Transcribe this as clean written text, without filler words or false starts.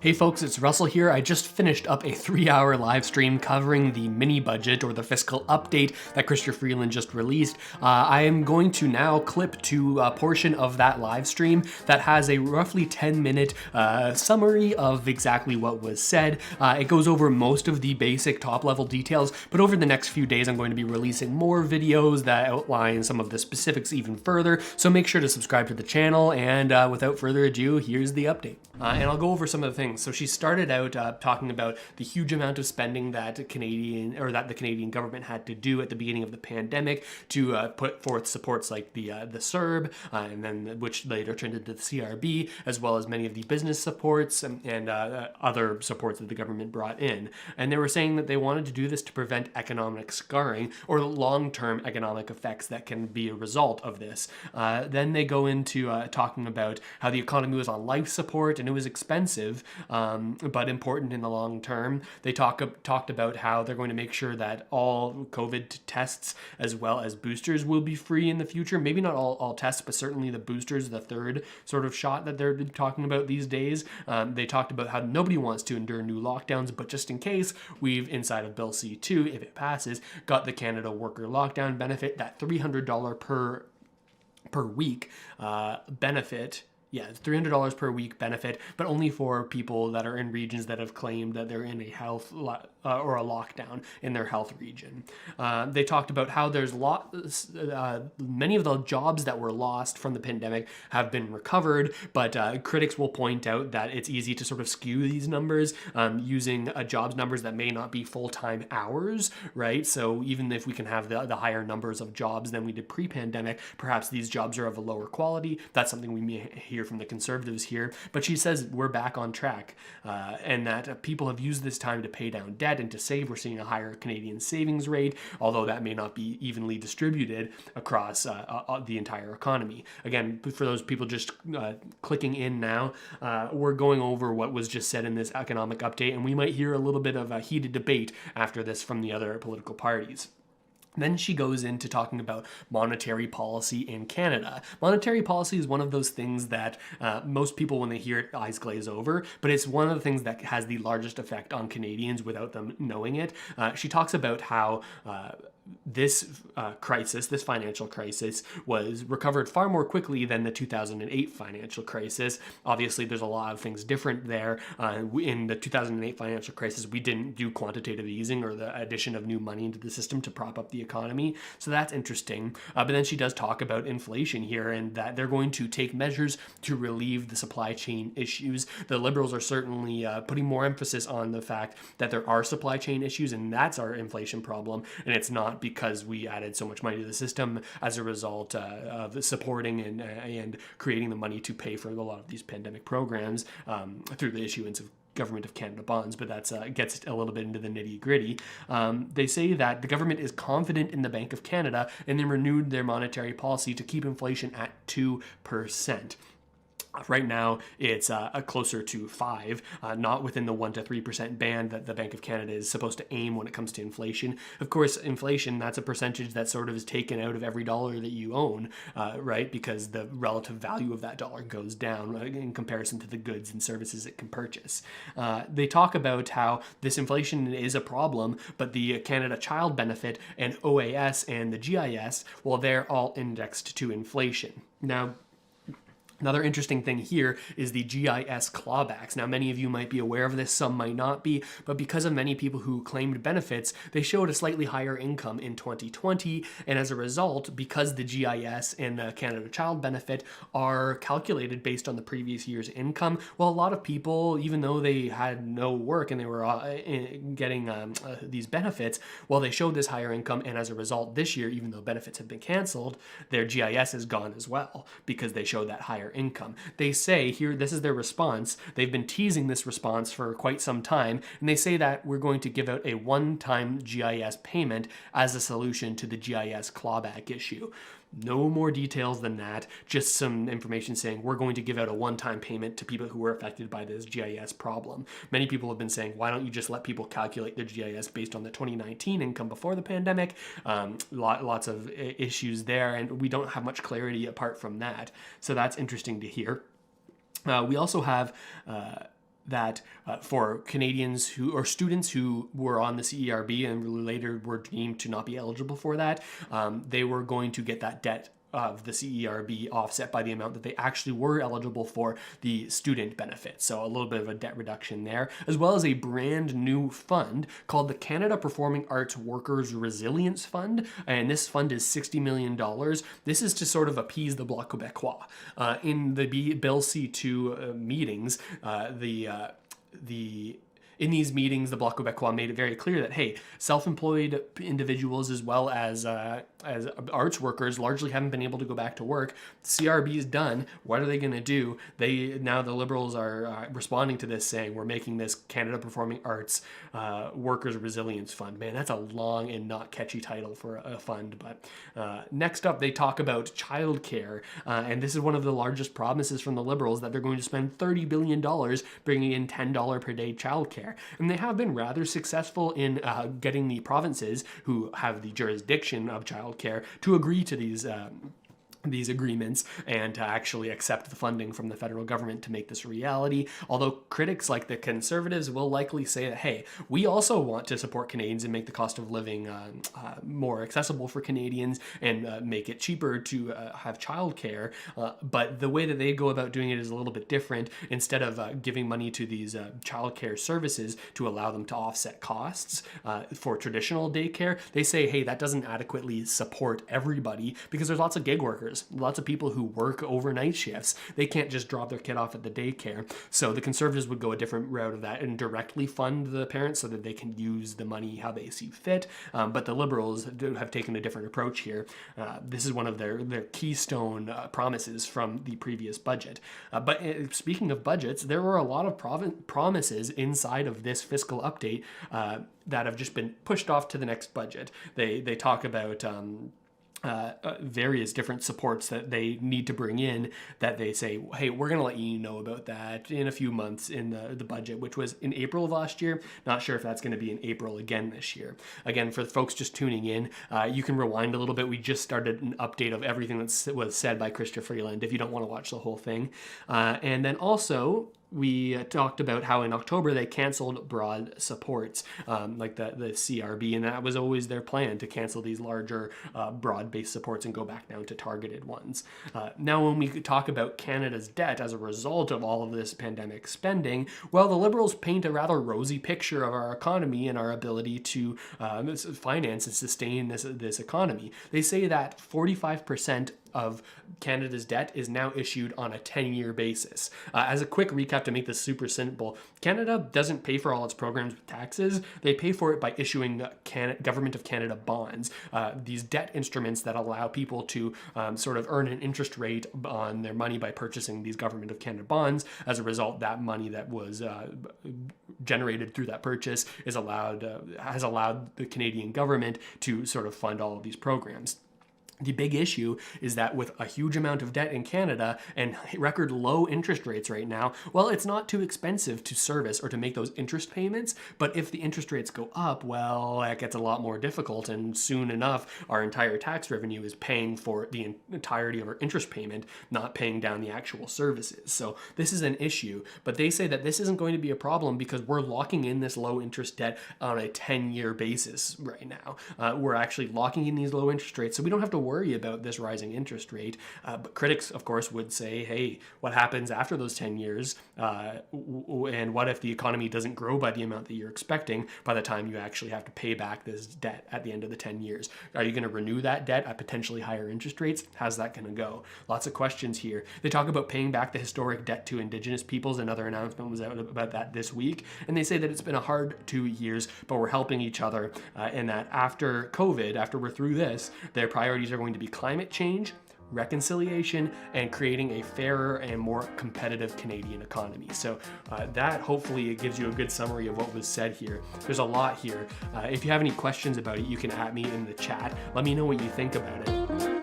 Hey folks, it's Russell here. I just finished up a 3-hour live stream covering the mini budget or the fiscal update that Chrystia Freeland just released. I am going to now clip to a portion of that live stream that has a roughly 10-minute summary of exactly what was said. It goes over most of the basic top-level details, but over the next few days I'm going to be releasing more videos that outline some of the specifics even further, so make sure to subscribe to the channel, and without further ado, here's the update. And I'll go over some of the things. So she started out talking about the huge amount of spending that the Canadian government had to do at the beginning of the pandemic to put forth supports like the CERB, and then which later turned into the CRB, as well as many of the business supports and other supports that the government brought in. And they were saying that they wanted to do this to prevent economic scarring or long-term economic effects that can be a result of this. Then they go into talking about how the economy was on life support and it was expensive, but important in the long term. They talked about how they're going to make sure that all COVID tests as well as boosters will be free in the future. Maybe not all tests, but certainly the boosters, the third sort of shot that they're talking about these days. They talked about how nobody wants to endure new lockdowns, but just in case, we've, inside of Bill C2, if it passes, got the Canada Worker Lockdown benefit, that $300 per week benefit. Yeah, it's $300 per week benefit, but only for people that are in regions that have claimed that they're in a health or a lockdown in their health region. They talked about how there's many of the jobs that were lost from the pandemic have been recovered, but critics will point out that it's easy to sort of skew these numbers using jobs numbers that may not be full-time hours, right? So even if we can have the higher numbers of jobs than we did pre-pandemic, perhaps these jobs are of a lower quality. That's something we may hear from the Conservatives here, but she says we're back on track and that people have used this time to pay down debt and to save. We're seeing a higher Canadian savings rate, although that may not be evenly distributed across the entire economy. Again, for those people just clicking in now, we're going over what was just said in this economic update, and we might hear a little bit of a heated debate after this from the other political parties. Then she goes into talking about monetary policy in Canada. Monetary policy is one of those things that most people, when they hear it, eyes glaze over, but it's one of the things that has the largest effect on Canadians without them knowing it. She talks about how this financial crisis, was recovered far more quickly than the 2008 financial crisis. Obviously, there's a lot of things different there. In the 2008 financial crisis, we didn't do quantitative easing or the addition of new money into the system to prop up the economy. So that's interesting. But then she does talk about inflation here and that they're going to take measures to relieve the supply chain issues. The Liberals are certainly putting more emphasis on the fact that there are supply chain issues, and that's our inflation problem. And it's not because we added so much money to the system as a result of supporting and creating the money to pay for a lot of these pandemic programs through the issuance of Government of Canada bonds, but that's gets a little bit into the nitty gritty. They say that the government is confident in the Bank of Canada and they renewed their monetary policy to keep inflation at 2%. Right now, it's closer to 5, not within the 1% to 3% band that the Bank of Canada is supposed to aim when it comes to inflation. Of course, inflation, that's a percentage that sort of is taken out of every dollar that you own, right? Because the relative value of that dollar goes down in comparison to the goods and services it can purchase. They talk about how this inflation is a problem, but the Canada Child Benefit and OAS and the GIS, well, they're all indexed to inflation. Now, another interesting thing here is the Gis Clawbacks. Now, many of you might be aware of this, some might not be, but because of many people who claimed benefits, they showed a slightly higher income in 2020, and as a result, because the GIS and the Canada Child Benefit are calculated based on the previous year's income, well, a lot of people, even though they had no work and they were getting these benefits, well, they showed this higher income, and as a result, this year, even though benefits have been canceled, their GIS is gone as well, because they showed that higher income. They say here, this is their response. They've been teasing this response for quite some time, and they say that we're going to give out a one-time GIS payment as a solution to the GIS clawback issue. No more details than that, just some information saying we're going to give out a one-time payment to people who were affected by this GIS problem. Many people have been saying, why don't you just let people calculate their GIS based on the 2019 income before the pandemic? Lots of issues there, and we don't have much clarity apart from that. So that's interesting to hear. We also have that for Canadians or students who were on the CERB and later were deemed to not be eligible for that, they were going to get that debt of the CERB offset by the amount that they actually were eligible for the student benefit. So a little bit of a debt reduction there, as well as a brand new fund called the Canada Performing Arts Workers Resilience Fund. And this fund is $60 million. This is to sort of appease the Bloc Québécois. In the Bill C2 meetings, in these meetings, the Bloc Québécois made it very clear that, hey, self-employed individuals as well as arts workers largely haven't been able to go back to work. CRB is done. What are they going to do? Now the Liberals are responding to this, saying we're making this Canada Performing Arts Workers Resilience Fund. Man, that's a long and not catchy title for a fund. But next up, they talk about childcare, and this is one of the largest promises from the Liberals, that they're going to spend $30 billion bringing in $10 per day childcare. And they have been rather successful in getting the provinces who have the jurisdiction of childcare to agree to these agreements and to actually accept the funding from the federal government to make this a reality. Although critics like the Conservatives will likely say that, hey, we also want to support Canadians and make the cost of living more accessible for Canadians and make it cheaper to have childcare. But the way that they go about doing it is a little bit different. Instead of giving money to these childcare services to allow them to offset costs for traditional daycare, they say, hey, that doesn't adequately support everybody because there's lots of gig workers. Lots of people who work overnight shifts. They can't just drop their kid off at the daycare. So the Conservatives would go a different route of that and directly fund the parents so that they can use the money how they see fit. But the Liberals have taken a different approach here. This is one of their keystone promises from the previous budget. But speaking of budgets, there were a lot of promises inside of this fiscal update that have just been pushed off to the next budget. They talk about various different supports that they need to bring in, that they say, hey, we're going to let you know about that in a few months in the budget, which was in April of last year. Not sure if that's going to be in April again this year. Again, for the folks just tuning in, you can rewind a little bit. We just started an update of everything that was said by Chrystia Freeland if you don't want to watch the whole thing. And then also, we talked about how in October they canceled broad supports, like the CRB, and that was always their plan, to cancel these larger broad-based supports and go back down to targeted ones. Now, when we talk about Canada's debt as a result of all of this pandemic spending, well, the Liberals paint a rather rosy picture of our economy and our ability to finance and sustain this economy. They say that 45% of Canada's debt is now issued on a 10-year basis. As a quick recap to make this super simple, Canada doesn't pay for all its programs with taxes. They pay for it by issuing Government of Canada bonds, these debt instruments that allow people to sort of earn an interest rate on their money by purchasing these Government of Canada bonds. As a result, that money that was generated through that purchase has allowed the Canadian government to sort of fund all of these programs. The big issue is that with a huge amount of debt in Canada and record low interest rates right now, well, it's not too expensive to service or to make those interest payments. But if the interest rates go up, well, that gets a lot more difficult. And soon enough, our entire tax revenue is paying for the entirety of our interest payment, not paying down the actual services. So this is an issue. But they say that this isn't going to be a problem because we're locking in this low interest debt on a 10-year basis right now. We're actually locking in these low interest rates, so we don't have to worry about this rising interest rate. But critics, of course, would say, hey, what happens after those 10 years? And what if the economy doesn't grow by the amount that you're expecting by the time you actually have to pay back this debt at the end of the 10 years? Are you going to renew that debt at potentially higher interest rates? How's that going to go? Lots of questions here. They talk about paying back the historic debt to Indigenous peoples. Another announcement was out about that this week. And they say that it's been a hard 2 years, but we're helping each other. And that after COVID, after we're through this, their priorities are going to be climate change, reconciliation, and creating a fairer and more competitive Canadian economy. So that hopefully it gives you a good summary of what was said here. There's a lot here. If you have any questions about it, you can at me in the chat. Let me know what you think about it.